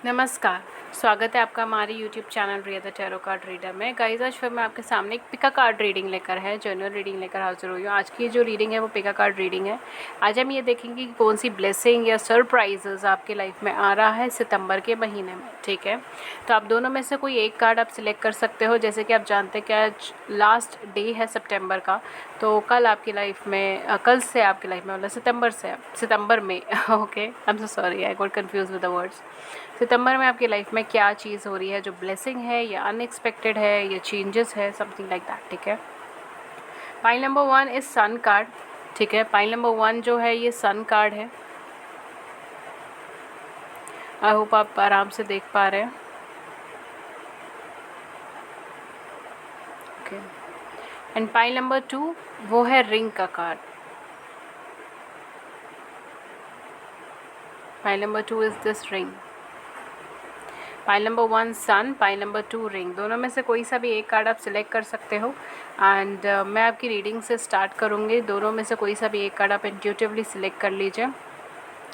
नमस्कार, स्वागत है आपका हमारे YouTube channel Riya the tarot card reader में। गाइस आज फिर मैं आपके सामने एक पिका कार्ड रीडिंग लेकर जनरल रीडिंग लेकर हाजिर हुई हूँ। आज की जो रीडिंग है वो पिका कार्ड रीडिंग है। आज हम ये देखेंगे कि कौन सी ब्लेसिंग या सरप्राइजेस आपकी लाइफ में आ रहा है सितंबर के महीने में। ठीक है, तो आप दोनों में से कोई एक कार्ड आप सिलेक्ट कर सकते हो। जैसे कि आप जानते हैं कि आज लास्ट डे है सितंबर का, तो कल आपकी लाइफ में कल से आपकी लाइफ में मतलब सितंबर में okay, I am so sorry, I got confuse with the words. सितंबर में आपकी लाइफ में क्या चीज़ हो रही है जो ब्लेसिंग है या अनएक्सपेक्टेड है या चेंजेस है, समथिंग लाइक दैट। ठीक है, pile number 1 is sun card. ठीक है, पाइल नंबर 1 जो है ये सन कार्ड है। आई होप आप आराम से देख पा रहे हैं। ओके, एंड पाइल नंबर 2 वो है रिंग का card. Pile number 2 is this ring. Pile number 1 sun, pile number 2 ring. दोनों में से कोई सा भी एक कार्ड आप सिलेक्ट कर सकते हो। एंड मैं आपकी रीडिंग से स्टार्ट करूँगी। दोनों में से कोई सा भी एक कार्ड आप इंट्यूटिवली सिलेक्ट कर लीजिए।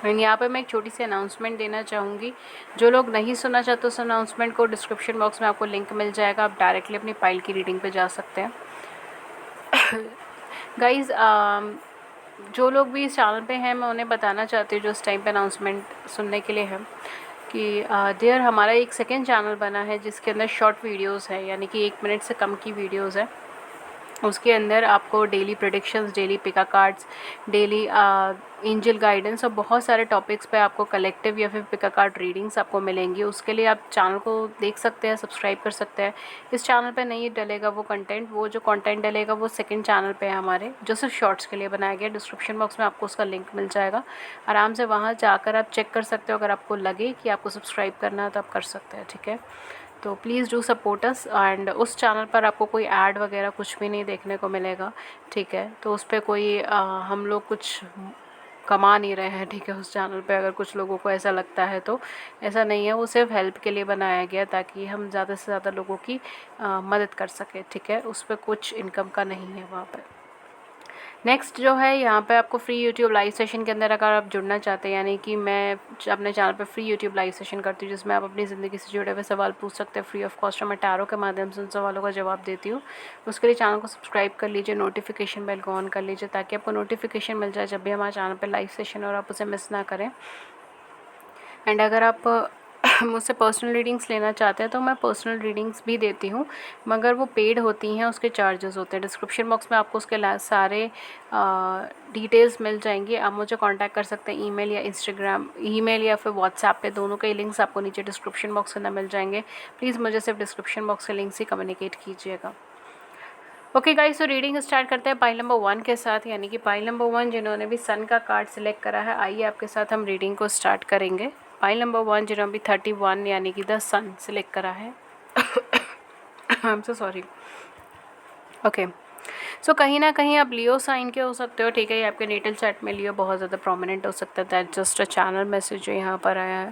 एंड यहाँ पे मैं एक छोटी सी अनाउंसमेंट देना चाहूँगी। जो लोग नहीं सुनना चाहते उस अनाउंसमेंट को, डिस्क्रिप्शन बॉक्स में आपको लिंक मिल जाएगा, आप डायरेक्टली अपनी पाइल की रीडिंग पे जा सकते हैं। गाइज़ जो लोग भी इस चैनल पे हैं, मैं उन्हें बताना चाहती हूँ जो इस टाइम पे अनाउंसमेंट सुनने के लिए है कि देयर हमारा एक सेकेंड चैनल बना है जिसके अंदर शॉर्ट वीडियोस है, यानी कि 1 मिनट से कम की वीडियोस है। उसके अंदर आपको डेली प्रेडिक्शंस, डेली पिका कार्ड्स, डेली एंजल गाइडेंस और बहुत सारे टॉपिक्स पे आपको कलेक्टिव या फिर पिका कार्ड रीडिंग्स आपको मिलेंगी। उसके लिए आप चैनल को देख सकते हैं, सब्सक्राइब कर सकते हैं। इस चैनल पे नहीं डलेगा वो कंटेंट, वो जो कंटेंट डलेगा वो सेकंड चैनल पे है हमारे, जो सिर्फ शॉर्ट्स के लिए बनाया गया। डिस्क्रिप्शन बॉक्स में आपको उसका लिंक मिल जाएगा, आराम से वहाँ जाकर आप चेक कर सकते हो। अगर आपको लगे कि आपको सब्सक्राइब करना है तो आप कर सकते हैं। ठीक है, तो please do support us. And उस चैनल पर आपको कोई ऐड वगैरह कुछ भी नहीं देखने को मिलेगा। ठीक है, तो उस पर कोई हम लोग कुछ कमा नहीं रहे हैं। ठीक है, उस चैनल पे अगर कुछ लोगों को ऐसा लगता है तो ऐसा नहीं है, वो सिर्फ हेल्प के लिए बनाया गया ताकि हम ज़्यादा से ज़्यादा लोगों की मदद कर सकें। ठीक है, उस पर कुछ इनकम का नहीं है वहाँ पर। नेक्स्ट जो है यहाँ पे आपको फ्री यूट्यूब लाइव सेशन के अंदर अगर आप जुड़ना चाहते हैं, यानी कि मैं अपने चैनल पे फ्री यूट्यूब लाइव सेशन करती हूँ जिसमें आप अपनी ज़िंदगी से जुड़े हुए सवाल पूछ सकते हैं फ्री ऑफ कॉस्ट, और मैं टैरो के माध्यम से उन सवालों का जवाब देती हूँ। उसके लिए चैनल को सब्सक्राइब कर लीजिए, नोटिफिकेशन बेल को ऑन कर लीजिए ताकि आपको नोटिफिकेशन मिल जाए जब भी हमारे चैनल पर लाइव सेशन और आप उसे मिस ना करें। एंड अगर आप मुझसे पर्सनल रीडिंग्स लेना चाहते हैं तो मैं पर्सनल रीडिंग्स भी देती हूँ, मगर वो पेड होती हैं, उसके चार्जेस होते हैं। डिस्क्रिप्शन बॉक्स में आपको उसके सारे डिटेल्स मिल जाएंगी। आप मुझे कांटेक्ट कर सकते हैं ईमेल या इंस्टाग्राम, ईमेल या फिर व्हाट्सएप पे, दोनों के लिंक्स आपको नीचे डिस्क्रिप्शन बॉक्स के अंदर मिल जाएंगे। प्लीज़ मुझे सिर्फ डिस्क्रिप्शन बॉक्स के लिंक से कम्युनिकेट कीजिएगा। ओके गाइस, तो रीडिंग स्टार्ट करते हैं पाइल नंबर 1 के साथ, यानी कि पाइल नंबर 1 जिन्होंने भी सन का कार्ड सिलेक्ट करा है, आइए आपके साथ हम रीडिंग को स्टार्ट करेंगे। पाइल नंबर 1 जिन्होंने भी 31 यानी कि द सन सिलेक्ट करा है। I am so sorry. Okay, so कहीं ना कहीं आप लियो साइन के हो सकते हो। ठीक है, ये आपके नेटल चार्ट में लियो बहुत ज़्यादा प्रोमिनेंट हो सकता है। That just a channel message जो यहाँ पर आया है,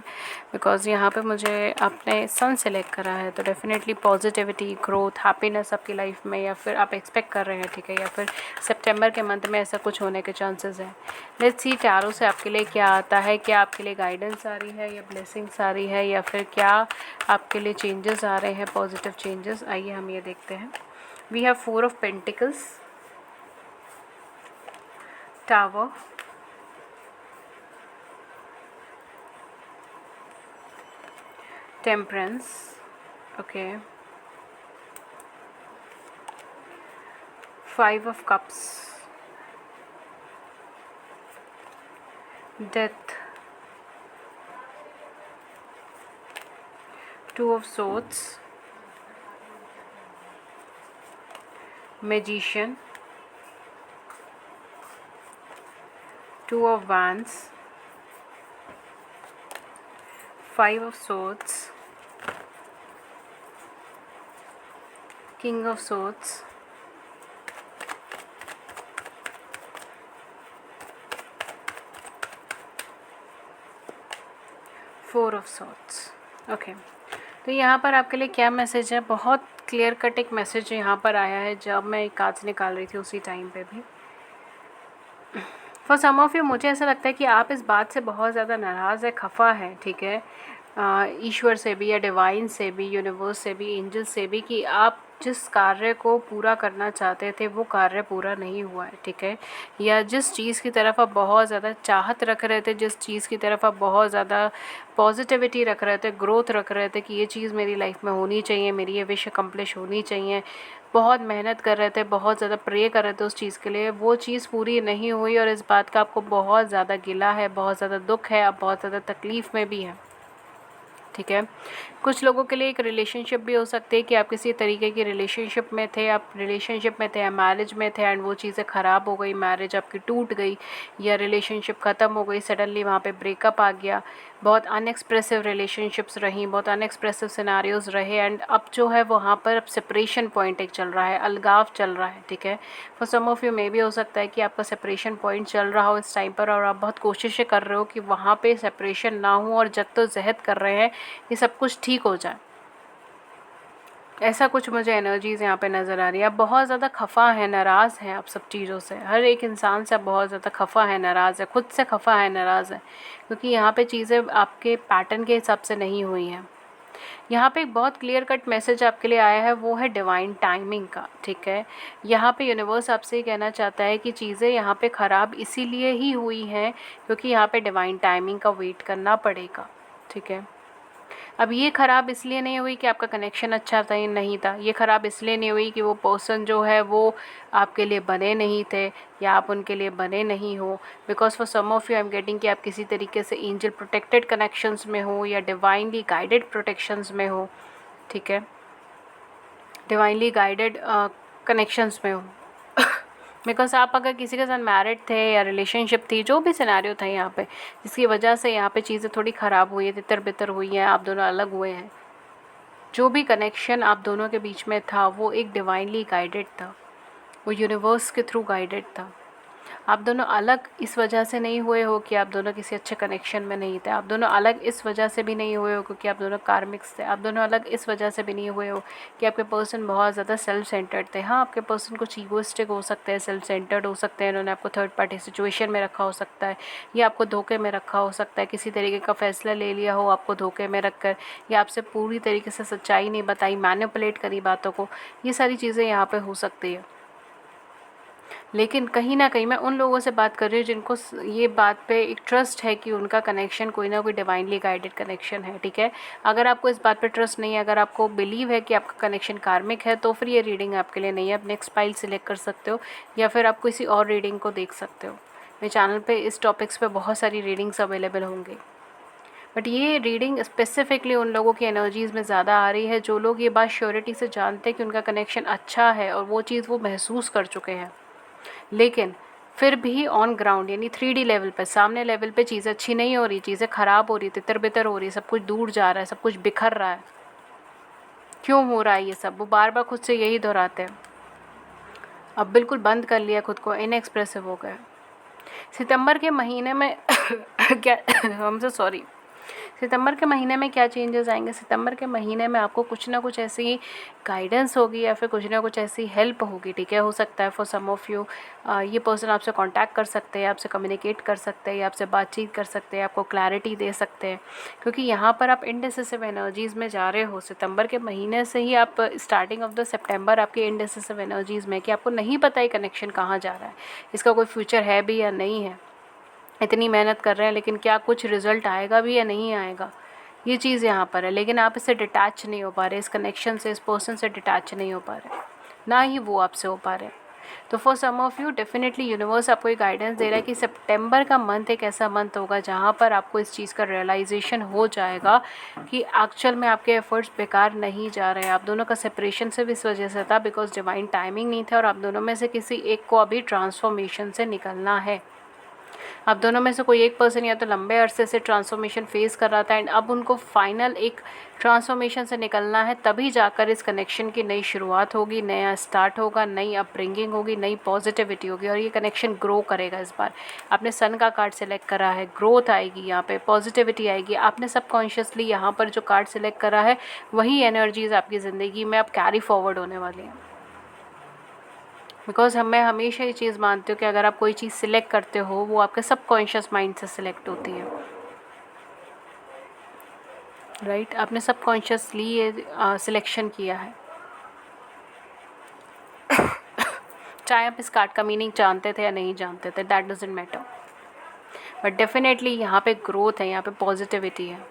बिकॉज यहाँ पे मुझे आपने सन सेलेक्ट करा है, तो डेफिनेटली पॉजिटिविटी, ग्रोथ, हैप्पीनेस आपकी लाइफ में या फिर आप एक्सपेक्ट कर रहे हैं। ठीक है, या फिर सितंबर के मंथ में ऐसा कुछ होने के चांसेस हैं। लेट्स सी टैरो से आपके लिए क्या आता है। क्या आपके लिए गाइडेंस आ रही है या ब्लेसिंग्स आ रही है, या फिर क्या आपके लिए चेंजेस आ रहे हैं, पॉजिटिव चेंजेस। आइए हम ये देखते हैं। We have 4 of Pentacles, Tower, Temperance, okay, 5 of Cups, Death, 2 of Swords, Magician, 2 of Wands, 5 of Swords, King of Swords, four of swords. Okay, तो यहाँ पर आपके लिए क्या मैसेज है। बहुत क्लियर कट एक मैसेज यहाँ पर आया है जब मैं एक कार्ड्स निकाल रही थी उसी टाइम पे भी। फॉर सम ऑफ यू मुझे ऐसा लगता है कि आप इस बात से बहुत ज़्यादा नाराज़ है, खफा है। ठीक है, ईश्वर से भी या डिवाइन से भी, यूनिवर्स से भी, एंजल से भी, कि आप जिस कार्य को पूरा करना चाहते थे वो कार्य पूरा नहीं हुआ है, ठीक है। या जिस चीज़ की तरफ आप बहुत ज़्यादा चाहत रख रहे थे, जिस चीज़ की तरफ आप बहुत ज़्यादा पॉजिटिविटी रख रहे थे, ग्रोथ रख रहे थे कि ये चीज़ मेरी लाइफ में होनी चाहिए, मेरी ये विश अकम्प्लिश होनी चाहिए, बहुत मेहनत कर रहे थे, बहुत ज़्यादा प्रे कर रहे थे उस चीज़ के लिए, वो चीज़ पूरी नहीं हुई और इस बात का आपको बहुत ज़्यादा गिला है, बहुत ज़्यादा दुख है, आप बहुत ज़्यादा तकलीफ़ में भी हैं, ठीक है। कुछ लोगों के लिए एक रिलेशनशिप भी हो सकती है कि आप किसी तरीके की रिलेशनशिप में थे, आप रिलेशनशिप में थे या मैरिज में थे एंड वो चीज़ें ख़राब हो गई, मैरिज आपकी टूट गई या रिलेशनशिप ख़त्म हो गई, सडनली वहाँ पे ब्रेकअप आ गया, बहुत अनएक्सप्रेसिव रिलेशनशिप्स रहीं, बहुत अनएक्सप्रेसिव सिनारियोज़ रहे एंड अब जो है वहाँ पर अब सेपरेशन पॉइंट एक चल रहा है, अलगाव चल रहा है, ठीक है। For some of you may भी हो सकता है कि आपका सेपरेशन पॉइंट चल रहा हो इस टाइम पर और आप बहुत कोशिशें कर रहे हो कि वहाँ पे सेपरेशन ना हो और जद्दोजहद कर रहे हैं कि सब कुछ ठीक हो जाए। ऐसा कुछ मुझे एनर्जीज़ यहाँ पे नज़र आ रही है। आप बहुत ज़्यादा खफ़ा हैं, नाराज़ हैं आप सब चीज़ों से, हर एक इंसान से आप बहुत ज़्यादा खफ़ा है, नाराज़ है, खुद से खफ़ा है, नाराज़ है, क्योंकि यहाँ पे चीज़ें आपके पैटर्न के हिसाब से नहीं हुई हैं। यहाँ पे एक बहुत क्लियर कट मैसेज आपके लिए आया है, वो है डिवाइन टाइमिंग का, ठीक है। यहाँ पे यूनिवर्स आपसे ये कहना चाहता है कि चीज़ें यहाँ पे ख़राब इसीलिए ही हुई हैं क्योंकि यहाँ पे डिवाइन टाइमिंग का वेट करना पड़ेगा, ठीक है। अब ये ख़राब इसलिए नहीं हुई कि आपका कनेक्शन अच्छा था या नहीं था, ये ख़राब इसलिए नहीं हुई कि वो पर्सन जो है वो आपके लिए बने नहीं थे या आप उनके लिए बने नहीं हो, because for some of you I am getting कि आप किसी तरीके से एंजल प्रोटेक्टेड कनेक्शंस में हो या डिवाइनली गाइडेड प्रोटेक्शंस में हो, ठीक है, डिवाइनली गाइडेड कनेक्शंस में हो। बिकॉज आप अगर किसी के साथ मैरिड थे या रिलेशनशिप थी, जो भी सिनेरियो था यहाँ पे जिसकी वजह से यहाँ पे चीज़ें थोड़ी ख़राब हुई है, तितर बितर हुई हैं, आप दोनों अलग हुए हैं, जो भी कनेक्शन आप दोनों के बीच में था वो एक डिवाइनली गाइडेड था, वो यूनिवर्स के थ्रू गाइडेड था। आप दोनों अलग इस वजह से नहीं हुए हो कि आप दोनों किसी अच्छे कनेक्शन में नहीं थे, आप दोनों अलग इस वजह से भी नहीं हुए हो क्योंकि आप दोनों कार्मिक्स थे, आप दोनों अलग इस वजह से भी नहीं हुए हो कि आपके पर्सन बहुत ज़्यादा सेल्फ सेंटर्ड थे। हाँ, आपके पर्सन कुछ ईगोइस्टिक हो सकते हैं, सेल्फ सेंटर्ड हो सकते हैं, इन्होंने आपको थर्ड पार्टी सिचुएशन में रखा हो सकता है या आपको धोखे में रखा हो सकता है, किसी तरीके का फैसला ले लिया हो आपको धोखे में रख कर, या आपसे पूरी तरीके से सच्चाई नहीं बताई, मैनिपुलेट करी बातों को, ये सारी चीज़ें यहाँ पर हो सकती है। लेकिन कहीं न कहीं मैं उन लोगों से बात कर रही हूँ जिनको ये बात पे एक ट्रस्ट है कि उनका कनेक्शन कोई ना कोई डिवाइनली गाइडेड कनेक्शन है, ठीक है। अगर आपको इस बात पे ट्रस्ट नहीं है, अगर आपको बिलीव है कि आपका कनेक्शन कार्मिक है, तो फिर ये रीडिंग आपके लिए नहीं है। आप नेक्स्ट फाइल सिलेक्ट कर सकते हो या फिर आप किसी और रीडिंग को देख सकते हो। मेरे चैनल पर इस टॉपिक्स पर बहुत सारी रीडिंग्स अवेलेबल होंगी, बट ये रीडिंग स्पेसिफिकली उन लोगों की एनर्जीज़ में ज़्यादा आ रही है जो लोग ये बात श्योरिटी से जानते हैं कि उनका कनेक्शन अच्छा है और वो चीज़ वो महसूस कर चुके हैं, लेकिन फिर भी ऑन ग्राउंड यानी 3D लेवल पे, सामने लेवल पे चीज़ें अच्छी नहीं हो रही, चीज़ें ख़राब हो रही, तितर बितर हो रही है, सब कुछ दूर जा रहा है, सब कुछ बिखर रहा है। क्यों हो रहा है ये सब? वो बार बार खुद से यही दोहराते हैं। अब बिल्कुल बंद कर लिया खुद को, इनएक्सप्रेसिव हो गए। सितंबर के महीने में क्या हमसे सॉरी सितंबर के महीने में क्या चेंजेस आएंगे? सितंबर के महीने में आपको कुछ ना कुछ ऐसी गाइडेंस होगी या फिर कुछ ना कुछ ऐसी हेल्प होगी, ठीक है। हो सकता है फॉर सम ऑफ यू ये पर्सन आपसे कांटेक्ट कर सकते हैं, आपसे कम्युनिकेट कर सकते हैं या आपसे बातचीत कर सकते हैं, आपको क्लैरिटी दे सकते हैं, क्योंकि यहाँ पर आप इनडिसिसिव एनर्जीज़ में जा रहे हो। सितंबर के महीने से ही आप स्टार्टिंग ऑफ द सितंबर आपके इनडिसिसिव एनर्जीज़ में कि आपको नहीं पता ये कनेक्शन कहाँ जा रहा है, इसका कोई फ्यूचर है भी या नहीं है, इतनी मेहनत कर रहे हैं लेकिन क्या कुछ रिज़ल्ट आएगा भी या नहीं आएगा, ये चीज़ यहाँ पर है। लेकिन आप इससे डिटैच नहीं हो पा रहे, इस कनेक्शन से, इस पर्सन से डिटैच नहीं हो पा रहे, ना ही वो आपसे हो पा रहे। तो for some of you definitely universe आपको एक गाइडेंस दे रहा है कि सितंबर का मंथ एक ऐसा मंथ होगा जहाँ पर आपको इस चीज़ का रियलाइजेशन हो जाएगा कि एक्चुअल में आपके एफर्ट्स बेकार नहीं जा रहे हैं। आप दोनों का सेपरेशन सिर्फ इस वजह से था बिकॉज डिवाइन टाइमिंग नहीं था और आप दोनों में से किसी एक को अभी ट्रांसफॉर्मेशन से निकलना है। अब दोनों में से कोई एक पर्सन या तो लंबे अरसे से ट्रांसफॉर्मेशन फेस कर रहा था एंड अब उनको फाइनल एक ट्रांसफॉर्मेशन से निकलना है, तभी जाकर इस कनेक्शन की नई शुरुआत होगी, नया स्टार्ट होगा, नई अपब्रिंगिंग होगी, नई पॉजिटिविटी होगी और ये कनेक्शन ग्रो करेगा। इस बार आपने सन का कार्ड सेलेक्ट करा है, ग्रोथ आएगी, यहाँ पे पॉजिटिविटी आएगी। आपने सबकॉन्शियसली यहाँ पर जो कार्ड सेलेक्ट करा है वही एनर्जीज आपकी ज़िंदगी में अब कैरी फॉरवर्ड होने वाली हैं। बिकॉज मैं हमेशा ये चीज़ मानती हूँ कि अगर आप कोई चीज़ सिलेक्ट करते हो वो आपके सबकॉन्शियस माइंड से सिलेक्ट होती है। राइट, आपने सबकॉन्शियसली ये सिलेक्शन किया है। चाहे आप इस कार्ड का मीनिंग जानते थे या नहीं जानते थे, that doesn't matter, but definitely यहाँ पे ग्रोथ है, यहाँ पे पॉजिटिविटी है।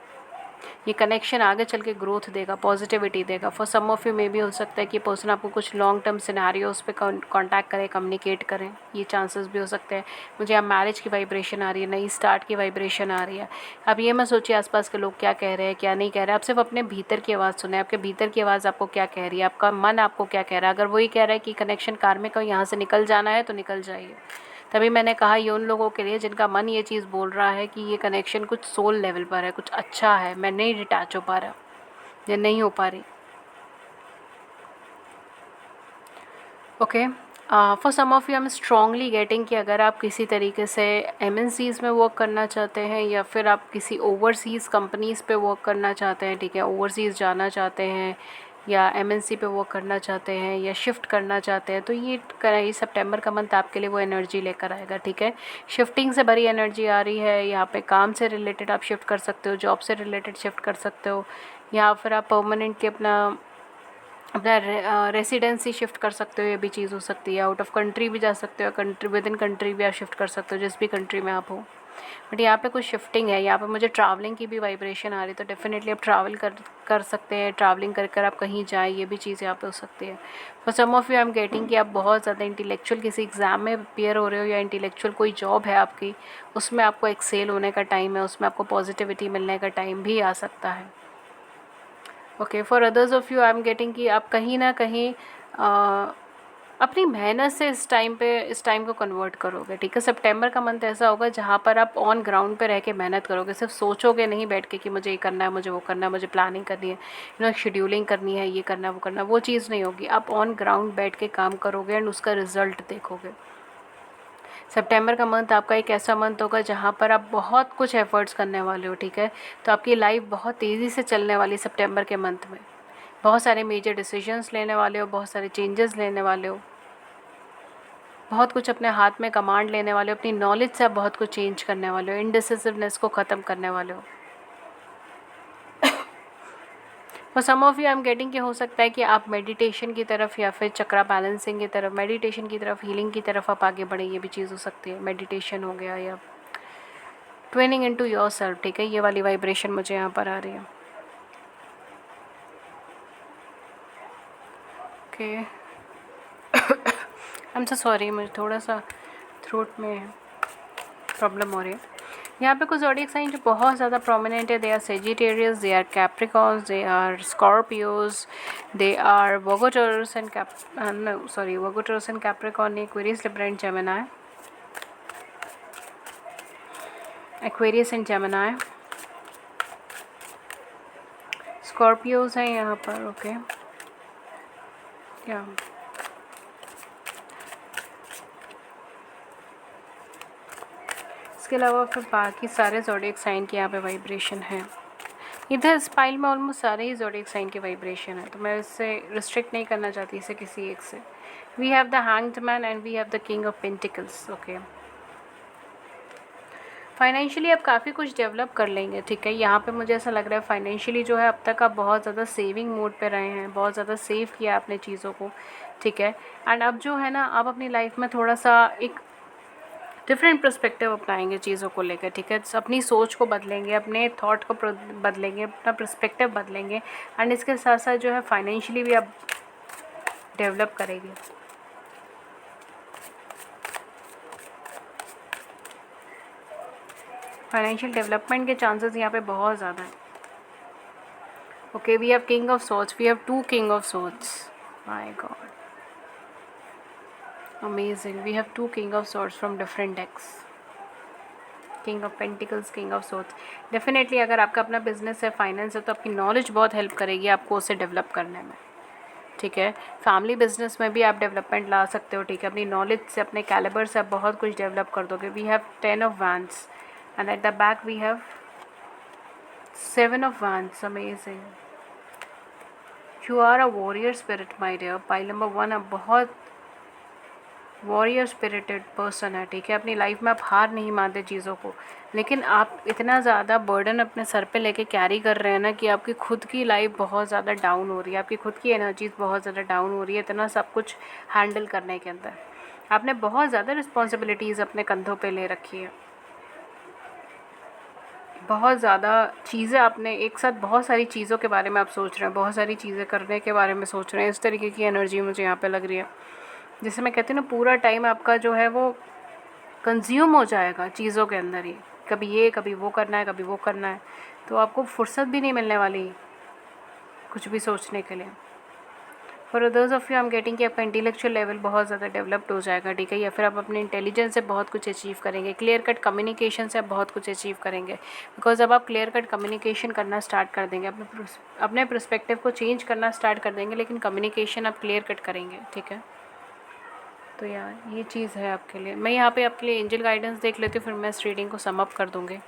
ये कनेक्शन आगे चल के ग्रोथ देगा, पॉजिटिविटी देगा। फॉर सम ऑफ यू में भी हो सकता है कि पर्सन आपको कुछ लॉन्ग टर्म सिनेरियोस पे कांटेक्ट करें, कम्युनिकेट करें, ये चांसेस भी हो सकते हैं। मुझे अब मैरिज की वाइब्रेशन आ रही है, नई स्टार्ट की वाइब्रेशन आ रही है। अब ये मत सोचिए आसपास के लोग क्या कह रहे हैं क्या नहीं कह रहे हैं, आप सिर्फ अपने भीतर की आवाज़ सुने, आपके भीतर की आवाज़ आपको क्या कह रही है, आपका मन आपको क्या कह रहा है। अगर वही कह रहा है कि कनेक्शन कार्मिक का यहाँ से निकल जाना है तो निकल जाइए। तभी मैंने कहा ये उन लोगों के लिए जिनका मन ये चीज़ बोल रहा है कि ये कनेक्शन कुछ सोल लेवल पर है, कुछ अच्छा है, मैं नहीं डिटैच हो पा रहा या नहीं हो पा रही। Okay, for some of you I am strongly getting कि अगर आप किसी तरीके से एमएनसीज़ में वर्क करना चाहते हैं या फिर आप किसी ओवरसीज़ कंपनीज़ पे वर्क करना चाहते हैं, ठीक है, ओवरसीज़ जाना चाहते हैं या एमएनसी पे वर्क करना चाहते हैं या शिफ्ट करना चाहते हैं, तो ये सितंबर का मंथ आपके लिए वो एनर्जी लेकर आएगा। ठीक है, शिफ्टिंग से भरी एनर्जी आ रही है यहाँ पे। काम से रिलेटेड आप शिफ्ट कर सकते हो, जॉब से रिलेटेड शिफ्ट कर सकते हो, या फिर आप परमानेंटली अपना रेसिडेंसी शिफ्ट कर सकते हो, ये भी चीज़ हो सकती है। आउट ऑफ कंट्री भी जा सकते हो, कंट्री विद इन कंट्री भी आप शिफ्ट कर सकते हो, जिस भी कंट्री में आप हो। बट यहाँ पे कुछ शिफ्टिंग है, यहाँ पे मुझे ट्रैवलिंग की भी वाइब्रेशन आ रही है, तो डेफिनेटली आप ट्रैवल कर सकते हैं। ट्रैवलिंग कर कर आप कहीं जाएँ, ये भी चीज़ यहाँ पे हो सकती है। For some of you I am getting कि आप बहुत ज़्यादा इंटेलेक्चुअल किसी एग्ज़ाम में अपियर हो रहे हो, या इंटेलेक्चुअल कोई जॉब है आपकी, उसमें आपको एक्सेल होने का टाइम है, उसमें आपको पॉजिटिविटी मिलने का टाइम भी आ सकता है। Okay, for others of you I am getting कि आप कहीं ना कहीं अपनी मेहनत से इस टाइम को कन्वर्ट करोगे। ठीक है, सितंबर का मंथ ऐसा होगा जहाँ पर आप ऑन ग्राउंड पे रह के मेहनत करोगे, सिर्फ सोचोगे नहीं बैठ के कि मुझे ये करना है, मुझे वो करना है, मुझे प्लानिंग करनी है, शेड्यूलिंग करनी है, ये करना है, वो करना है, वो चीज़ नहीं होगी। आप ऑन ग्राउंड बैठ के काम करोगे एंड उसका रिजल्ट देखोगे। सितंबर का मंथ आपका एक ऐसा मंथ होगा जहाँ पर आप बहुत कुछ एफर्ट्स करने वाले हो। ठीक है, तो आपकी लाइफ बहुत तेज़ी से चलने वाली सितंबर के मंथ में। बहुत सारे मेजर डिसीजंस लेने वाले हो, बहुत सारे चेंजेस लेने वाले हो, बहुत कुछ अपने हाथ में कमांड लेने वाले हो, अपनी नॉलेज से आप बहुत कुछ चेंज करने वाले हो, इनडिसिसिवनेस को ख़त्म करने वाले हो। For some of you I am getting कि हो सकता है कि आप मेडिटेशन की तरफ या फिर चक्रा बैलेंसिंग की तरफ, मेडिटेशन की तरफ, हीलिंग की तरफ आप आगे बढ़े, ये भी चीज़ हो सकती है। मेडिटेशन हो गया या ट्विनिंग इनटू योरसेल्फ। ठीक है, ये वाली वाइब्रेशन मुझे यहाँ पर आ रही है। Okay, I am so sorry, मुझे थोड़ा सा थ्रोट में प्रॉब्लम हो रही है। यहाँ पे कुछ ज़ोडिएक साइन जो बहुत ज़्यादा प्रोमिनेंट है, they are Sagittarius, they are Capricorns, they are Scorpios, they are Virgo Taurus and Virgo Taurus and Capricorn, Aquarius, Libra and Gemini, Aquarius and Gemini, Scorpios हैं यहाँ पर। ओके, क्या इसके अलावा फिर बाकी सारे ज़ोडिएक साइन की यहाँ पे वाइब्रेशन है। इधर स्पाइल में ऑलमोस्ट सारे ही ज़ोडिएक साइन की वाइब्रेशन है, तो मैं इससे रिस्ट्रिक्ट नहीं करना चाहती इसे किसी एक से। We have the hanged man and we have the king of pentacles. Okay, financially आप काफ़ी कुछ डेवलप कर लेंगे। ठीक है, यहाँ पे मुझे ऐसा लग रहा है फाइनेंशियली जो है अब तक आप बहुत ज़्यादा सेविंग मोड पे रहे हैं, बहुत ज़्यादा सेव किया आपने चीज़ों को। ठीक है, एंड अब जो है ना, आप अपनी लाइफ में थोड़ा सा एक डिफरेंट पर्सपेक्टिव अपनाएंगे चीज़ों को लेकर। ठीक है, अपनी सोच को बदलेंगे, अपने थॉट को बदलेंगे, अपना पर्सपेक्टिव बदलेंगे, एंड इसके साथ साथ जो है फाइनेंशियली भी आप डेवलप करेंगे। फाइनेंशियल डेवलपमेंट के चांसेस यहाँ पे बहुत ज़्यादा है। Okay, we have king of swords, we have 2 king of swords, my god, amazing. We have 2 king of swords from different decks, king of pentacles, king of swords. Definitely अगर आपका अपना business है, finance है, तो आपकी knowledge बहुत help करेगी आपको उसे डेवलप करने में। ठीक है, फैमिली बिजनेस में भी आप डेवलपमेंट ला सकते हो। ठीक है, अपनी नॉलेज से, अपने कैलिबर से आप बहुत कुछ डेवलप कर दोगे। We have 10 of wands and at the back we have 7 of wands, amazing. You are a warrior spirit my dear. Pile number 1, आप बहुत वॉरियर स्पिरिटेड पर्सन है, ठीक है। अपनी लाइफ में आप हार नहीं मानते चीज़ों को, लेकिन आप इतना ज़्यादा बर्डन अपने सर पे लेके कैरी कर रहे हैं ना कि आपकी खुद की लाइफ बहुत ज़्यादा डाउन हो रही है, आपकी खुद की एनर्जीज बहुत ज़्यादा डाउन हो रही है इतना सब कुछ हैंडल करने के अंदर। आपने बहुत ज़्यादा रिस्पॉन्सिबिलिटीज़ अपने कंधों पे ले रखी है, बहुत ज़्यादा चीज़ें आपने एक साथ, बहुत सारी चीज़ों के बारे में आप सोच रहे हैं, बहुत सारी चीज़ें करने के बारे में सोच रहे हैं। इस तरीके की एनर्जी मुझे यहाँ पे लग रही है, जैसे मैं कहती हूँ ना पूरा टाइम आपका जो है वो कंज्यूम हो जाएगा चीज़ों के अंदर ही, कभी ये कभी वो करना है, कभी वो करना है, तो आपको फुर्सत भी नहीं मिलने वाली कुछ भी सोचने के लिए। For others of you I am getting कि आपका इंटेलेक्चुअल लेवल बहुत ज़्यादा डेवलप्ड हो जाएगा, ठीक है, या फिर आप अपने इंटेलिजेंस से बहुत कुछ अचीव करेंगे, क्लियर कट कम्युनिकेशन से आप बहुत कुछ अचीव करेंगे। बिकॉज अब आप क्लियर कट कम्युनिकेशन करना स्टार्ट कर देंगे, अपने पर्सपेक्टिव को चेंज करना स्टार्ट कर देंगे, लेकिन कम्युनिकेशन आप क्लियर कट करेंगे, ठीक है। तो यार ये चीज़ है आपके लिए। मैं यहाँ पे आपके लिए एंजल गाइडेंस देख लेती हूँ, फिर मैं इस रीडिंग को सम अप कर दूँगी।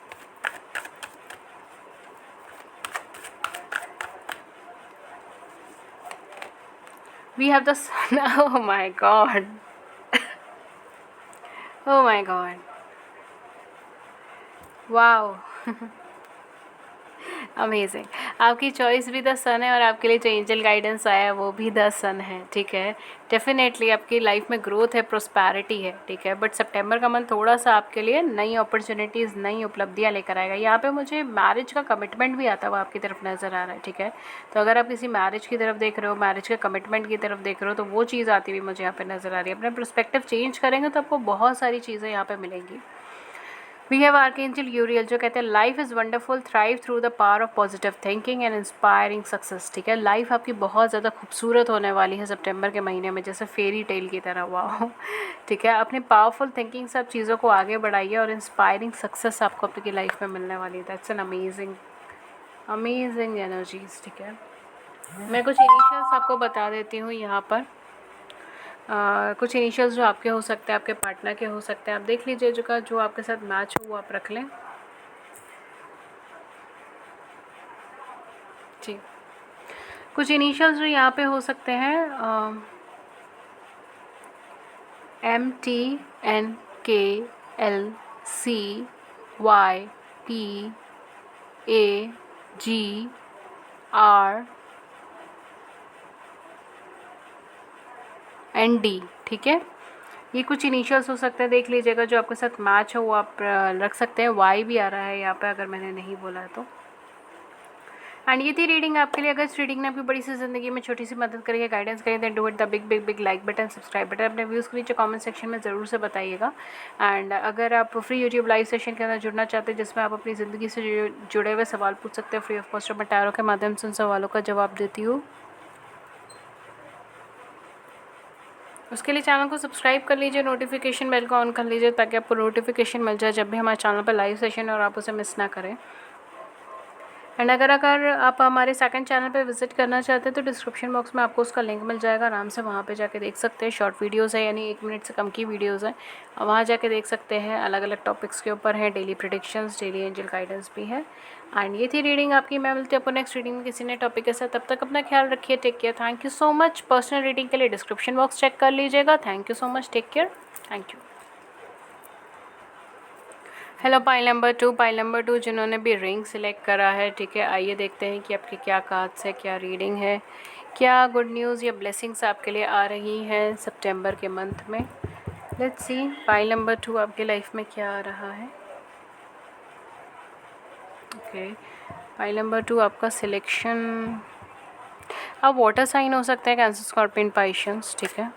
We have the sun. Oh my god. Oh my god. Wow. Amazing. आपकी चॉइस भी द सन है और आपके लिए जो एंजल गाइडेंस आया है वो भी द सन है, ठीक है। डेफिनेटली आपकी लाइफ में ग्रोथ है, प्रोस्पैरिटी है, ठीक है। बट सितंबर का मंथ थोड़ा सा आपके लिए नई अपॉर्चुनिटीज़, नई उपलब्धियाँ लेकर आएगा। यहाँ पे मुझे मैरिज का कमिटमेंट भी आता हुआ आपकी तरफ नज़र आ रहा है, ठीक है। तो अगर आप किसी मैरिज की तरफ देख रहे हो, मैरिज के कमिटमेंट की तरफ देख रहे हो, तो वो चीज़ आती हुई मुझे यहाँ पे नज़र आ रही है। अपना पर्सपेक्टिव चेंज करेंगे तो आपको बहुत सारी चीज़ें यहाँ पे मिलेंगी। वी हैव आर्कएंजल यूरियल जो कहते हैं life is wonderful, thrive through the power of positive thinking and inspiring success, ठीक है। लाइफ आपकी बहुत ज़्यादा खूबसूरत होने वाली है सितंबर के महीने में, जैसे फेरी टेल की तरह हुआ हो, ठीक है। अपने पावरफुल थिंकिंग से आप चीज़ों को आगे बढ़ाइए और इंस्पायरिंग सक्सेस आपको आपकी लाइफ में मिलने वाली है। That's an amazing amazing energies, ठीक है। मैं कुछ इनिशियल्स आपको बता देती हूँ यहाँ पर। कुछ इनिशियल्स जो आपके हो सकते हैं, आपके पार्टनर के हो सकते हैं, आप देख लीजिए जो आपके साथ मैच हो वो आप रख लें, जी। कुछ इनिशियल्स जो यहाँ पे हो सकते हैं MTNKLCYPAGR ठीक है। ये कुछ इनिशियल्स हो सकते हैं, देख लीजिएगा जो आपके साथ मैच हो वो आप रख सकते हैं। वाई भी आ रहा है यहाँ पे अगर मैंने नहीं बोला है तो। एंड ये थी रीडिंग आपके लिए। अगर इस रीडिंग ने आपकी बड़ी सी ज़िंदगी में छोटी सी मदद करी है, गाइडेंस करी, then do it the big big big like button, subscribe button. अपने व्यूज़ के नीचे कमेंट सेक्शन में ज़रूर से बताइएगा। एंड अगर आप फ्री यूट्यूब लाइव सेशन के अंदर जुड़ना चाहते हैं जिसमें आप अपनी ज़िंदगी से जुड़े हुए सवाल पूछ सकते हैं फ्री ऑफ कॉस्ट, मैं टैरो के माध्यम से उन सवालों का जवाब देती हूँ। उसके लिए चैनल को सब्सक्राइब कर लीजिए, नोटिफिकेशन बेल को ऑन कर लीजिए ताकि आपको नोटिफिकेशन मिल जाए जब भी हमारे चैनल पर लाइव सेशन और आप उसे मिस ना करें। एंड अगर आप हमारे सेकंड चैनल पे विजिट करना चाहते हैं तो डिस्क्रिप्शन बॉक्स में आपको उसका लिंक मिल जाएगा, आराम से वहाँ पे जाके देख सकते हैं। शॉर्ट वीडियोस है, यानी 1 मिनट से कम की वीडियोस है, वहाँ जाके देख सकते हैं। अलग अलग टॉपिक्स के ऊपर है, daily predictions, daily angel guidance भी है। एंड ये थी रीडिंग आपकी। मैं मिलती हूँ आपको नेक्स्ट रीडिंग में किसी नए टॉपिक के साथ। तब तक अपना ख्याल रखिए। Take care. Thank you so much. Personal reading के लिए डिस्क्रिप्शन बॉक्स चेक कर लीजिएगा। Thank you so much. Take care. Thank you. Hello pile number 2 जिन्होंने भी रिंग सिलेक्ट करा है, ठीक है। आइए देखते हैं कि आपके क्या कार्ड्स है, क्या रीडिंग है, क्या गुड न्यूज़ या ब्लेसिंग्स आपके लिए आ रही हैं सितंबर के मंथ में। लेट्स सी पाइल नंबर 2 आपके लाइफ में क्या आ रहा है। ओके, पाइल नंबर 2 आपका सिलेक्शन, आप वाटर साइन हो सकते हैं, कैंसर, स्कॉर्पियन, पाइशंस, ठीक है,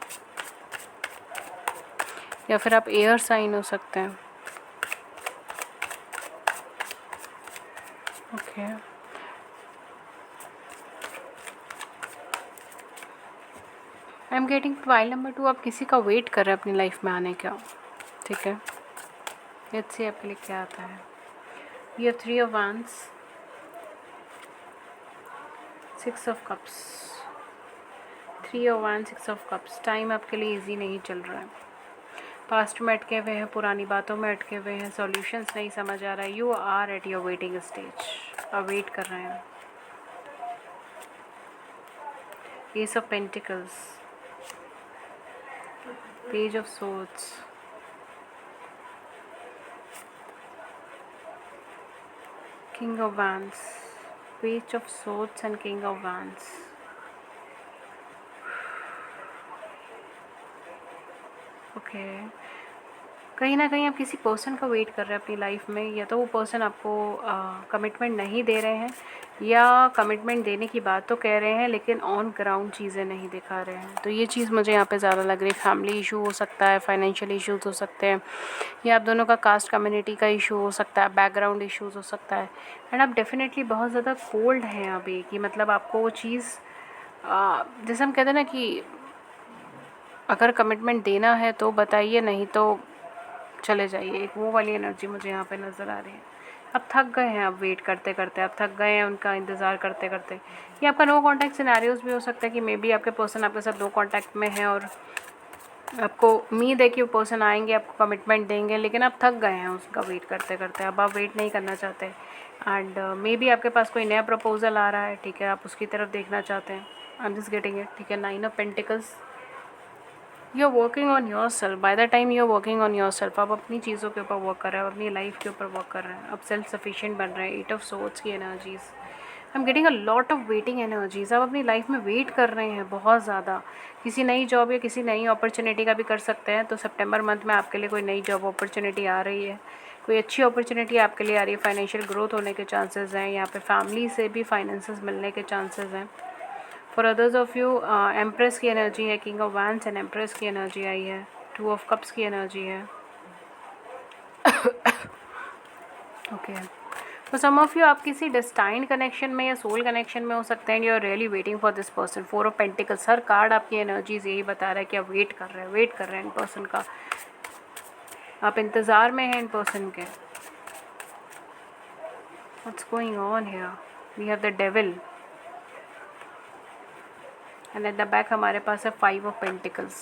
या फिर आप एयर साइन हो सकते हैं। Okay, I am getting pile number 2 आप किसी का वेट कर रहे हैं अपनी लाइफ में आने का, ठीक है। लेट्स सी आपके लिए क्या आता है। We have 3 of wands, 6 of cups, 3 of wands, 6 of cups. Time आपके लिए इजी नहीं चल रहा है, पास्ट में अटके हुए हैं, पुरानी बातों में अटके हुए हैं, सॉल्यूशंस नहीं समझ आ रहा है। You are at your waiting stage, आप वेट कर रहे हैं। Ace of pentacles, page of swords, king of wands, page of swords and king of wands. Okay, कहीं ना कहीं आप किसी पर्सन का वेट कर रहे हैं अपनी लाइफ में, या तो वो पर्सन आपको कमिटमेंट नहीं दे रहे हैं, या कमिटमेंट देने की बात तो कह रहे हैं लेकिन ऑन ग्राउंड चीज़ें नहीं दिखा रहे हैं। तो ये चीज़ मुझे यहाँ पे ज़्यादा लग रही है। फैमिली इशू हो सकता है, फाइनेंशियल इश्यूज हो सकते हैं, या आप दोनों का कास्ट कम्युनिटी का इशू हो सकता है, बैकग्राउंड इशूज़ हो सकता है। एंड आप डेफिनेटली बहुत ज़्यादा कोल्ड हैं अभी, कि मतलब आपको वो चीज़ जैसे हम कहते हैं ना कि अगर कमिटमेंट देना है तो बताइए, नहीं तो चले जाइए। एक वो वाली एनर्जी मुझे यहाँ पे नज़र आ रही है। अब थक गए हैं, अब वेट करते करते आप थक गए हैं, उनका इंतज़ार करते करते। ये आपका नो कांटेक्ट सिनेरियोज भी हो सकता है कि मे बी आपके पर्सन आपके साथ नो कांटेक्ट में है और आपको उम्मीद है कि वो पर्सन आएंगे, आपको कमिटमेंट देंगे, लेकिन आप थक गए हैं उसका वेट करते करते। अब आप वेट नहीं करना चाहते एंड मे बी आपके पास कोई नया प्रपोजल आ रहा है, ठीक है, आप उसकी तरफ देखना चाहते हैं। I am just getting it, ठीक है। 9 of pentacles, you are working on yourself. By the time you are working on yourself, आप अपनी चीज़ों के ऊपर वर्क कर रहे हैं, अपनी लाइफ के ऊपर वर्क कर रहे हैं, आप सेल्फ सफिशिएंट बन रहे हैं। 8 ऑफ सोर्ड्स की energies, I am getting a lot of waiting energies. आप अपनी लाइफ में वेट कर रहे हैं बहुत ज़्यादा, किसी नई जॉब या किसी नई अपॉर्चुनिटी का भी कर सकते हैं। तो सितंबर मंथ में आपके लिए कोई नई जॉब अपॉर्चुनिटी आ रही है, कोई अच्छी अपॉर्चुनिटी आपके लिए आ रही है, फाइनेंशियल ग्रोथ होने के चांसेस हैं, यहाँ पे फैमिली से भी फाइनेंसेस मिलने के चांसेस हैं। For others of you empress की एनर्जी है, king of wands and empress की एनर्जी आई है, 2 ऑफ कप्स की एनर्जी है। ओके, तो सम ऑफ यू आप किसी डेस्टाइन्ड कनेक्शन में या सोल कनेक्शन में हो सकते हैं। You are really waiting for this person. 4 of pentacles, हर कार्ड आपकी एनर्जीज यही बता रहा है कि आप वेट कर रहे हैं, वेट कर रहे हैं इन पर्सन का, आप इंतज़ार में हैं इन पर्सन के। What's going on here? We have the devil and at the back हमारे पास है 5 ऑफ पेंटिकल्स।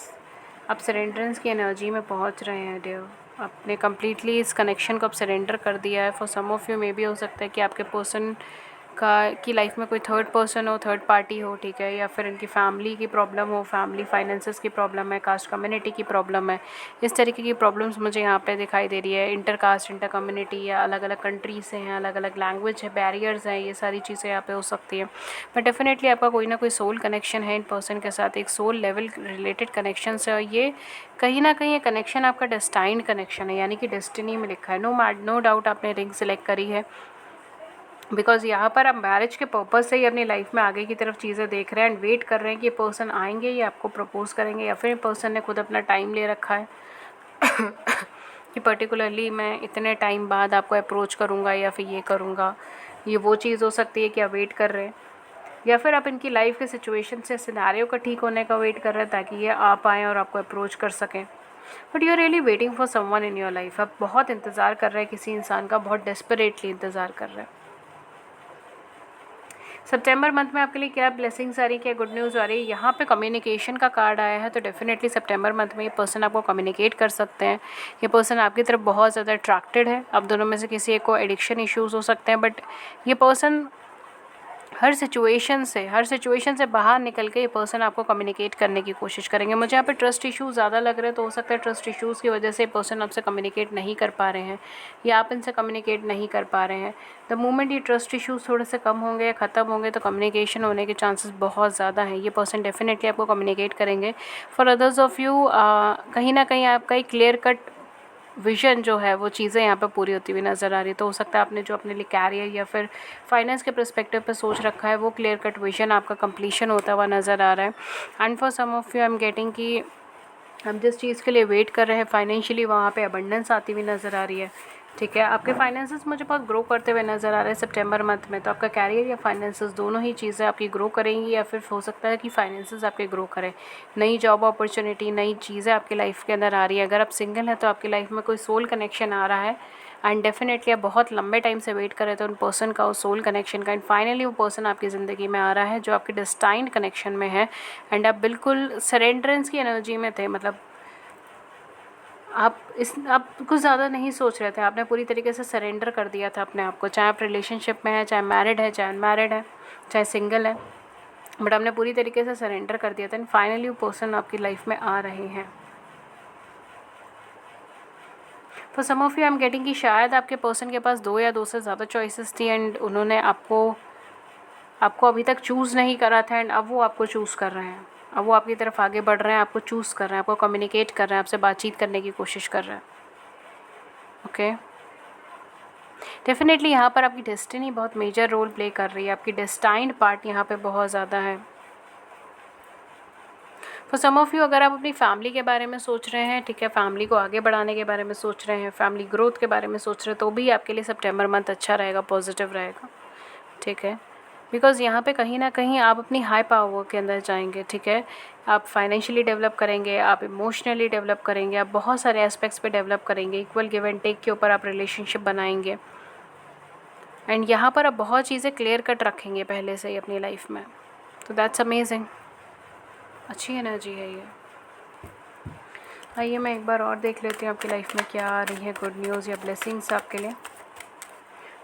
आप सरेंडरेंस की एनर्जी में पहुंच रहे हैं देव, आपने कम्प्लीटली इस कनेक्शन को आप सरेंडर कर दिया है। For some of you may भी हो सकता है कि आपके पर्सन की लाइफ में कोई थर्ड पर्सन हो, थर्ड पार्टी हो, ठीक है, या फिर इनकी फैमिली की प्रॉब्लम हो, फैमिली फाइनेंसेस की प्रॉब्लम है, कास्ट कम्युनिटी की प्रॉब्लम है। इस तरीके की प्रॉब्लम्स मुझे यहाँ पे दिखाई दे रही है। इंटर कास्ट, इंटर कम्युनिटी, या अलग अलग कंट्री से हैं, अलग अलग लैंग्वेज है, बैरियर्स हैं, ये सारी चीज़ें यहाँ पे हो सकती हैं। बट डेफिनेटली आपका कोई ना कोई सोल कनेक्शन है इन पर्सन के साथ, एक सोल लेवल रिलेटेड कनेक्शन है, और ये कहीं ना कहीं ये कनेक्शन आपका डेस्टाइन्ड कनेक्शन है, यानी कि डेस्टिनी में लिखा है। नो डाउट आपने रिंग सेलेक्ट करी है, बिकॉज यहाँ पर आप मैरिज के पर्पज़ से ही अपनी लाइफ में आगे की तरफ चीज़ें देख रहे हैं एंड वेट कर रहे हैं कि ये पर्सन आएंगे, ये आपको प्रपोज करेंगे, या फिर पर्सन ने खुद अपना टाइम ले रखा है कि पर्टिकुलरली मैं इतने टाइम बाद आपको अप्रोच करूँगा या फिर ये करूँगा। ये वो चीज़ हो सकती है कि आप वेट कर रहे हैं, या फिर आप इनकी लाइफ के सिचुएशन से, सिनेरियो का ठीक होने का वेट कर रहे हैं ताकि ये आ पाएँ और आपको अप्रोच कर सकें। But you are really waiting for someone in your life. आप बहुत इंतज़ार कर रहे हैं किसी इंसान का, बहुत डेस्परेटली इंतज़ार कर रहे हैं। सितंबर मंथ में आपके लिए क्या ब्लेसिंग्स आ रही, क्या गुड न्यूज़ आ रही है? यहाँ पे कम्युनिकेशन का कार्ड आया है, तो डेफिनेटली सितंबर मंथ में ये पर्सन आपको कम्युनिकेट कर सकते हैं। ये पर्सन आपकी तरफ बहुत ज़्यादा अट्रैक्टेड है। अब दोनों में से किसी एक को एडिक्शन इश्यूज़ हो सकते हैं, बट ये पर्सन हर सिचुएशन से बाहर निकल के ये पर्सन आपको कम्युनिकेट करने की कोशिश करेंगे। मुझे यहाँ पे ट्रस्ट इश्यूज़ ज़्यादा लग रहे हैं, तो हो सकता है ट्रस्ट इश्यूज़ की वजह से पर्सन आपसे कम्युनिकेट नहीं कर पा रहे हैं, या आप इनसे कम्युनिकेट नहीं कर पा रहे हैं। द मोमेंट ये ट्रस्ट इश्यूज़ थोड़े से कम होंगे या ख़त्म होंगे, तो कम्युनिकेशन होने के चांसेस बहुत ज़्यादा हैं। ये पर्सन डेफिनेटली आपको कम्युनिकेट करेंगे। फॉर अदर्स ऑफ यू कहीं ना कहीं आपका एक क्लियर कट विज़न जो है वो चीज़ें यहाँ पे पूरी होती हुई नज़र आ रही है। तो हो सकता है आपने जो अपने लिए कैरियर या फिर फाइनेंस के पर्सपेक्टिव पे सोच रखा है, वो क्लियर कट विज़न आपका कंप्लीशन होता हुआ नज़र आ रहा है। And for some of you I am getting कि हम जिस चीज़ के लिए वेट कर रहे हैं फाइनेंशियली, वहाँ पे अबंडेंस आती हुई नज़र आ रही है, ठीक है। आपके फाइनेंसेस मुझे बहुत ग्रो करते हुए नज़र आ रहे हैं सितंबर मंथ में। तो आपका कैरियर या फाइनेंसेस दोनों ही चीज़ें आपकी ग्रो करेंगी, या फिर हो सकता है कि फाइनेंसेस आपके ग्रो करें। नई जॉब अपॉर्चुनिटी, नई चीज़ें आपकी लाइफ के अंदर आ रही है। अगर आप सिंगल हैं तो आपकी लाइफ में कोई सोल कनेक्शन आ रहा है, एंड डेफिनेटली आप बहुत लंबे टाइम से वेट कर रहे थे उन पर्सन का, उस सोल कनेक्शन का, एंड फाइनली वो पर्सन आपकी ज़िंदगी में आ रहा है जो आपके डेस्टाइन्ड कनेक्शन में है। एंड आप बिल्कुल सरेंडरेंस की एनर्जी में थे, मतलब आप कुछ ज़्यादा नहीं सोच रहे थे, आपने पूरी तरीके से सरेंडर कर दिया था अपने आप को। चाहे आप रिलेशनशिप में हैं, चाहे मैरिड है, चाहे अनमैरिड है, चाहे सिंगल है, बट आपने पूरी तरीके से सरेंडर कर दिया था। एंड फाइनली वो पर्सन आपकी लाइफ में आ रहे हैं। For some of you I am getting कि शायद आपके पर्सन के पास 2 या 2 से ज़्यादा चॉइसेस थी एंड उन्होंने आपको अभी तक चूज़ नहीं करा था एंड अब वो आपको चूज़ कर रहे हैं। अब वो आपकी तरफ आगे बढ़ रहे हैं, आपको चूज़ कर रहे हैं, आपको कम्युनिकेट कर रहे हैं, आपसे बातचीत करने की कोशिश कर रहे हैं। ओके, डेफिनेटली यहाँ पर आपकी डेस्टिनी बहुत मेजर रोल प्ले कर रही है, आपकी डेस्टाइन्ड पार्ट यहाँ पे बहुत ज़्यादा है। फॉर सम ऑफ यू अगर आप अपनी फैमिली के बारे में सोच रहे हैं, ठीक है, फैमिली को आगे बढ़ाने के बारे में सोच रहे हैं, फैमिली ग्रोथ के बारे में सोच रहे हैं, तो भी आपके लिए सितंबर मंथ अच्छा रहेगा, पॉजिटिव रहेगा, ठीक है। बिकॉज़ यहाँ पे कहीं ना कहीं आप अपनी हाई पावर के अंदर जाएंगे, ठीक है। आप फाइनेंशियली डेवलप करेंगे, आप इमोशनली डेवलप करेंगे, आप बहुत सारे एस्पेक्ट्स पे डेवलप करेंगे, इक्वल गिव एंड टेक के ऊपर आप रिलेशनशिप बनाएंगे एंड यहाँ पर आप बहुत चीज़ें क्लियर कट रखेंगे पहले से ही अपनी लाइफ में। तो दैट्स अमेजिंग, अच्छी एनर्जी है ये। आइए मैं एक बार और देख लेती हूँ आपकी लाइफ में क्या आ रही है गुड न्यूज़ या ब्लेसिंग्स आपके लिए।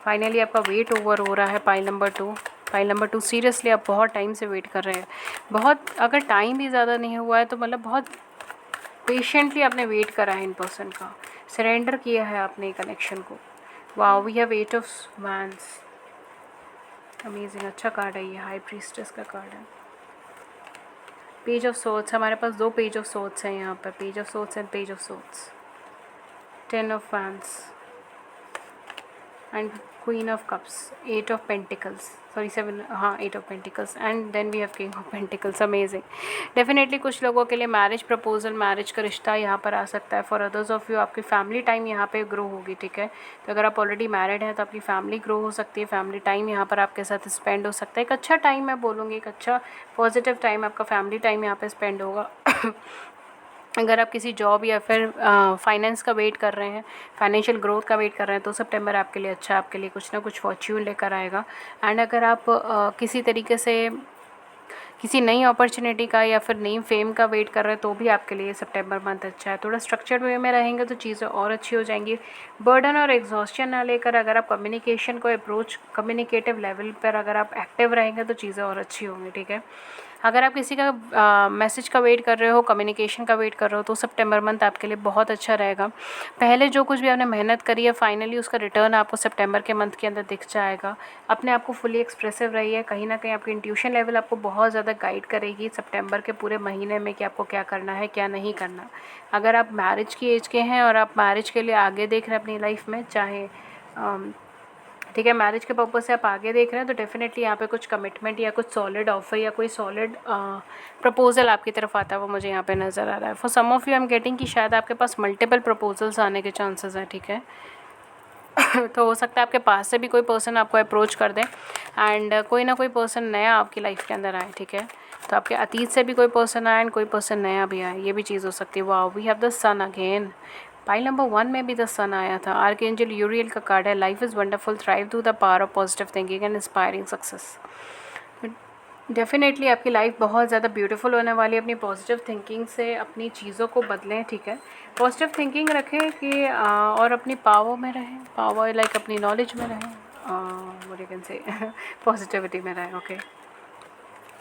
फाइनली आपका वेट ओवर हो रहा है, pile number 2। Pile number 2, seriously आप बहुत टाइम से वेट कर रहे हैं, बहुत, अगर टाइम भी ज़्यादा नहीं हुआ है तो मतलब बहुत पेशेंटली आपने वेट करा है इन पर्सन का, सरेंडर किया है आपने कनेक्शन को। Wow, we have 8 of wands, amazing, अच्छा कार्ड है ये, हाई प्रीस्टेस का कार्ड है। पेज ऑफ सोर्ड्स, हमारे पास 2 पेज ऑफ सोर्ड्स हैं यहाँ पर, page of swords and page of swords, 10 of wands and queen of cups, 8 of pentacles, sorry 7, हाँ 8 of pentacles and then we have king of pentacles, amazing. Definitely कुछ लोगों के लिए मैरिज प्रपोजल, मैरिज का रिश्ता यहाँ पर आ सकता है। फॉर अदर्स ऑफ यू आपकी फैमिली टाइम यहाँ पे ग्रो होगी, ठीक है। तो अगर आप ऑलरेडी मैरिड हैं तो आपकी फैमिली ग्रो हो सकती है, फैमिली टाइम यहाँ पर आपके साथ स्पेंड हो सकता है। एक अच्छा टाइम मैं बोलूँगी, एक अच्छा पॉजिटिव टाइम आपका फैमिली टाइम यहाँ पे स्पेंड होगा। अगर आप किसी जॉब या फिर फाइनेंस का वेट कर रहे हैं, फाइनेंशियल ग्रोथ का वेट कर रहे हैं, तो सितंबर आपके लिए अच्छा, आपके लिए कुछ ना कुछ फॉर्च्यून लेकर आएगा। एंड अगर आप किसी तरीके से किसी नई अपॉर्चुनिटी का या फिर नई फेम का वेट कर रहे हैं, तो भी आपके लिए सितंबर मंथ अच्छा है। थोड़ा स्ट्रक्चर्ड वे में रहेंगे तो चीज़ें और अच्छी हो जाएंगी। बर्डन और एग्जॉस्शन ना लेकर अगर आप कम्युनिकेशन को अप्रोच, कम्युनिकेटिव लेवल पर अगर आप एक्टिव रहेंगे तो चीज़ें और अच्छी होंगी, ठीक है। अगर आप किसी का मैसेज का वेट कर रहे हो, कम्युनिकेशन का वेट कर रहे हो, तो सितंबर मंथ आपके लिए बहुत अच्छा रहेगा। पहले जो कुछ भी आपने मेहनत करी है, फाइनली उसका रिटर्न आपको सितंबर के मंथ के अंदर दिख जाएगा। अपने आप को फुली एक्सप्रेसिव रहिए, कहीं ना कहीं आपकी इंट्यूशन लेवल आपको बहुत ज़्यादा गाइड करेगी सितंबर के पूरे महीने में कि आपको क्या करना है, क्या नहीं करना। अगर आप मैरिज की एज के हैं और आप मैरिज के लिए आगे देख रहे हैं अपनी लाइफ में, चाहे ठीक है, मैरिज के पर्पज़ से आप आगे देख रहे हैं, तो डेफिनेटली यहाँ पे कुछ कमिटमेंट या कुछ सॉलिड ऑफर या कोई सॉलिड प्रपोजल आपकी तरफ आता है, वो मुझे यहाँ पे नज़र आ रहा है। For some of you I am getting कि शायद आपके पास मल्टीपल प्रपोजल्स आने के चांसेस हैं, ठीक है। तो हो सकता है आपके पास से भी कोई पर्सन आपको अप्रोच कर दे एंड कोई ना कोई पर्सन नया आपकी लाइफ के अंदर आए, ठीक है। तो आपके अतीत से भी कोई पर्सन आए एंड कोई पर्सन नया भी आए, ये भी चीज़ हो सकती है। Wow, we have the sun again, pile number 1 में भी द सन आया था। आर्कएंजल यूरियल का कार्ड है, life is wonderful, thrive through the power of positive thinking and inspiring success. Definitely आपकी लाइफ बहुत ज़्यादा ब्यूटीफुल होने वाली है। अपनी पॉजिटिव थिंकिंग से अपनी चीज़ों को बदलें, ठीक है। पॉजिटिव थिंकिंग रखें कि और अपनी पावर में रहें, पावर लाइक अपनी नॉलेज में रहें, what you can say positivity में रहें, okay.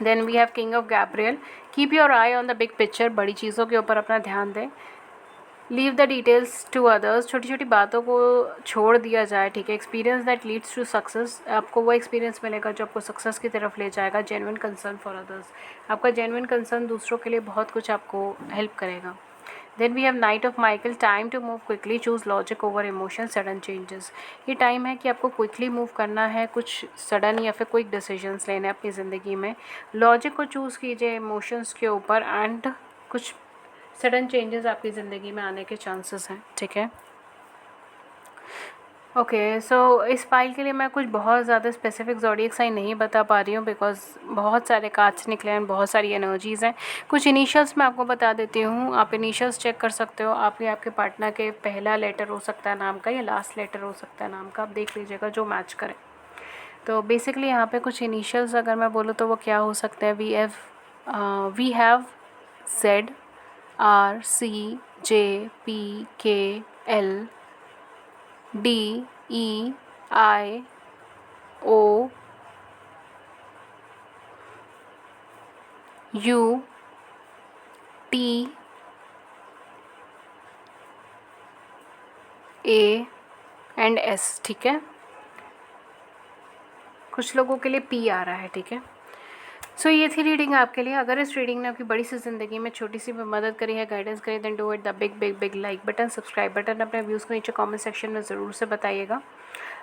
Then we have king of Gabriel, keep your eye on the big picture, बड़ी चीज़ों के ऊपर अपना ध्यान दें। Leave the details to others, छोटी छोटी बातों को छोड़ दिया जाए, ठीक है। Experience that leads to success, आपको वो एक्सपीरियंस मिलेगा जो आपको सक्सेस की तरफ ले जाएगा। जेन्युइन कंसर्न फॉर अदर्स, आपका जेन्युइन कंसर्न दूसरों के लिए बहुत कुछ आपको हेल्प करेगा। Then we have knight of Michael, time to move quickly, choose logic over emotion, sudden changes. ये टाइम है कि आपको क्विकली मूव करना है, कुछ सडन या फिर क्विक डिसीजंस लेने अपनी ज़िंदगी में। लॉजिक को चूज़ कीजिए इमोशंस के ऊपर एंड कुछ सडन चेंजेस आपकी ज़िंदगी में आने के चांसेस हैं, ठीक है। ओके, सो इस पाइल के लिए मैं कुछ बहुत ज़्यादा स्पेसिफिक ज़ोडिएक साइन नहीं बता पा रही हूँ बिकॉज बहुत सारे कार्ड्स निकले हैं, बहुत सारी एनर्जीज़ हैं। कुछ इनिशियल्स मैं आपको बता देती हूँ, आप इनिशियल्स चेक कर सकते हो। आपके पार्टनर के पहला लेटर हो सकता है नाम का, या लास्ट लेटर हो सकता है नाम का, आप देख लीजिएगा जो मैच करे। तो बेसिकली यहाँ पे कुछ इनिशियल्स अगर मैं बोलूँ तो वो क्या हो सकते हैं। We have Z, R, C, J, P, K, L, D, E, I, O, U, T, S, ठीक है। कुछ लोगों के लिए P आ रहा है, ठीक है। सो ये थी रीडिंग आपके लिए। अगर इस रीडिंग ने आपकी बड़ी सी ज़िंदगी में छोटी सी भी मदद करी है, गाइडेंस करी, then do it the big big big like button, subscribe button. अपने व्यूज़ को नीचे कमेंट सेक्शन में ज़रूर से बताइएगा।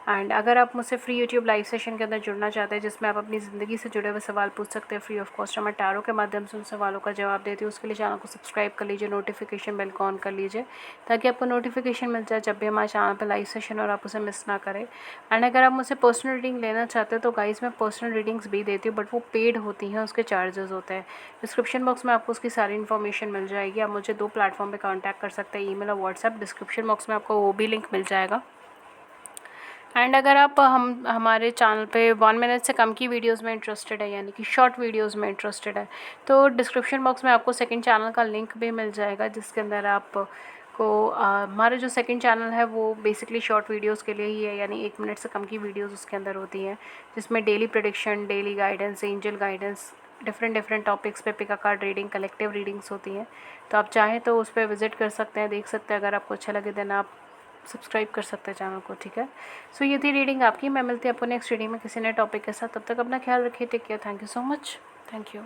एंड अगर आप मुझसे फ्री यूट्यूब लाइव सेशन के अंदर जुड़ना चाहते हैं जिसमें आप अपनी ज़िंदगी से जुड़े हुए सवाल पूछ सकते हैं फ्री ऑफ कॉस्ट, मैं टैरो के माध्यम से उन सवालों का जवाब देती हूँ, उसके लिए चैनल को सब्सक्राइब कर लीजिए, नोटिफिकेशन बेल को ऑन कर लीजिए ताकि आपको नोटिफिकेशन मिल जाए जब भी हमारे चैनल पर लाइव सेशन और आप उसे मिस ना करें। एंड अगर आप मुझसे पर्सनल रीडिंग लेना चाहते हो तो गाइस मैं पर्सनल रीडिंग्स भी देती हूँ, बट वो पेड होती हैं, उसके चार्जेस होते हैं। डिस्क्रिप्शन बॉक्स में आपको उसकी सारी इन्फॉर्मेशन मिल जाएगी। आप मुझे 2 प्लेटफॉर्म पे कांटेक्ट कर सकते हैं, ईमेल और व्हाट्सएप। डिस्क्रिप्शन बॉक्स में आपको वो भी लिंक मिल जाएगा। एंड अगर आप हमारे चैनल पे 1 मिनट से कम की वीडियोस में इंटरेस्टेड है, यानी कि शॉर्ट वीडियोस में इंटरेस्टेड है, तो डिस्क्रिप्शन बॉक्स में आपको सेकंड चैनल का लिंक भी मिल जाएगा जिसके अंदर आपको हमारा जो सेकंड चैनल है वो बेसिकली शॉर्ट वीडियोस के लिए ही है, यानी 1 मिनट से कम की वीडियोस उसके अंदर होती हैं जिसमें daily prediction, daily guidance, angel guidance, different topics पे पिका कार्ड रीडिंग, कलेक्टिव रीडिंग्स होती हैं। तो आप चाहें तो उस पर विजिट कर सकते हैं, देख सकते हैं। अगर आपको अच्छा लगे देन आप सब्सक्राइब कर सकते हैं चैनल को, ठीक है। सो ये थी रीडिंग आपकी। मैं मिलती हूँ आपको नेक्स्ट रीडिंग में किसी नए टॉपिक के साथ। तब तक अपना ख्याल रखिए। Take care. Thank you so much. Thank you.